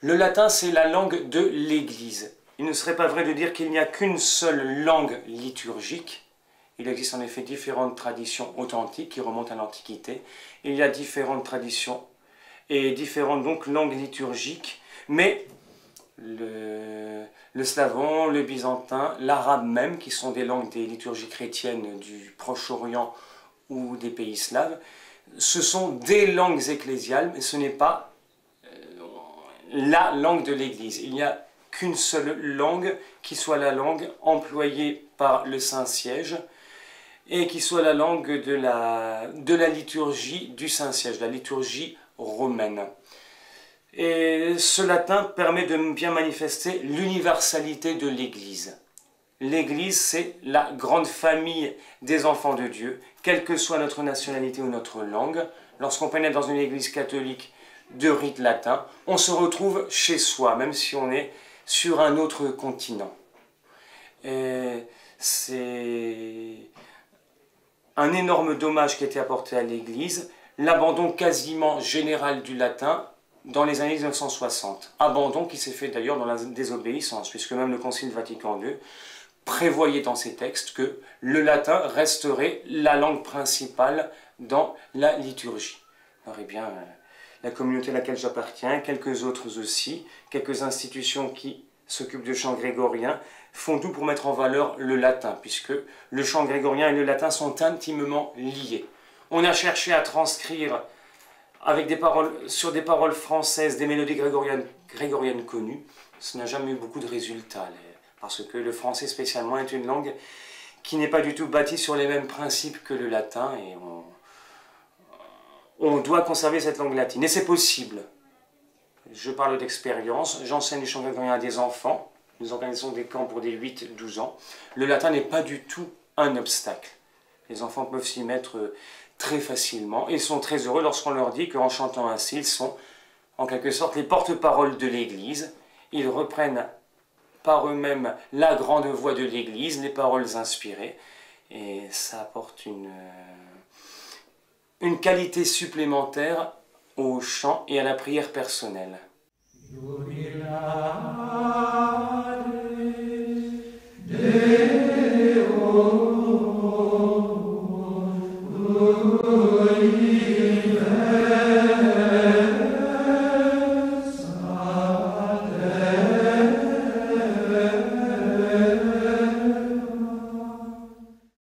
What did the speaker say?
Le latin, c'est la langue de l'Église. Il ne serait pas vrai de dire qu'il n'y a qu'une seule langue liturgique. Il existe en effet différentes traditions authentiques qui remontent à l'Antiquité. Il y a différentes traditions et différentes donc langues liturgiques, mais le slavon, le byzantin, l'arabe même, qui sont des langues des liturgies chrétiennes du Proche-Orient ou des pays slaves, ce sont des langues ecclésiales, mais ce n'est pas la langue de l'Église. Il n'y a qu'une seule langue qui soit la langue employée par le Saint-Siège et qui soit la langue de la liturgie du Saint-Siège, la liturgie romaine. Et ce latin permet de bien manifester l'universalité de l'Église. L'Église, c'est la grande famille des enfants de Dieu, quelle que soit notre nationalité ou notre langue. Lorsqu'on pénètre dans une Église catholique de rite latin, on se retrouve chez soi, même si on est sur un autre continent. C'est un énorme dommage qui a été apporté à l'Église, l'abandon quasiment général du latin dans les années 1960. Abandon qui s'est fait d'ailleurs dans la désobéissance, puisque même le Concile Vatican II prévoyait dans ses textes que le latin resterait la langue principale dans la liturgie. Alors, eh bien, la communauté à laquelle j'appartiens, quelques autres aussi, quelques institutions qui s'occupent de chant grégorien, font tout pour mettre en valeur le latin, puisque le chant grégorien et le latin sont intimement liés. On a cherché à transcrire avec sur des paroles françaises des mélodies grégoriennes connues. Ce n'a jamais eu beaucoup de résultats, parce que le français spécialement est une langue qui n'est pas du tout bâtie sur les mêmes principes que le latin, et on doit conserver cette langue latine. Et c'est possible. Je parle d'expérience, j'enseigne le chant grégorien à des enfants, nous organisons des camps pour des 8-12 ans. Le latin n'est pas du tout un obstacle. Les enfants peuvent s'y mettre très facilement et ils sont très heureux lorsqu'on leur dit qu'en chantant ainsi, ils sont en quelque sorte les porte-paroles de l'Église. Ils reprennent par eux-mêmes la grande voix de l'Église, les paroles inspirées, et ça apporte une qualité supplémentaire au chant et à la prière personnelle. Deo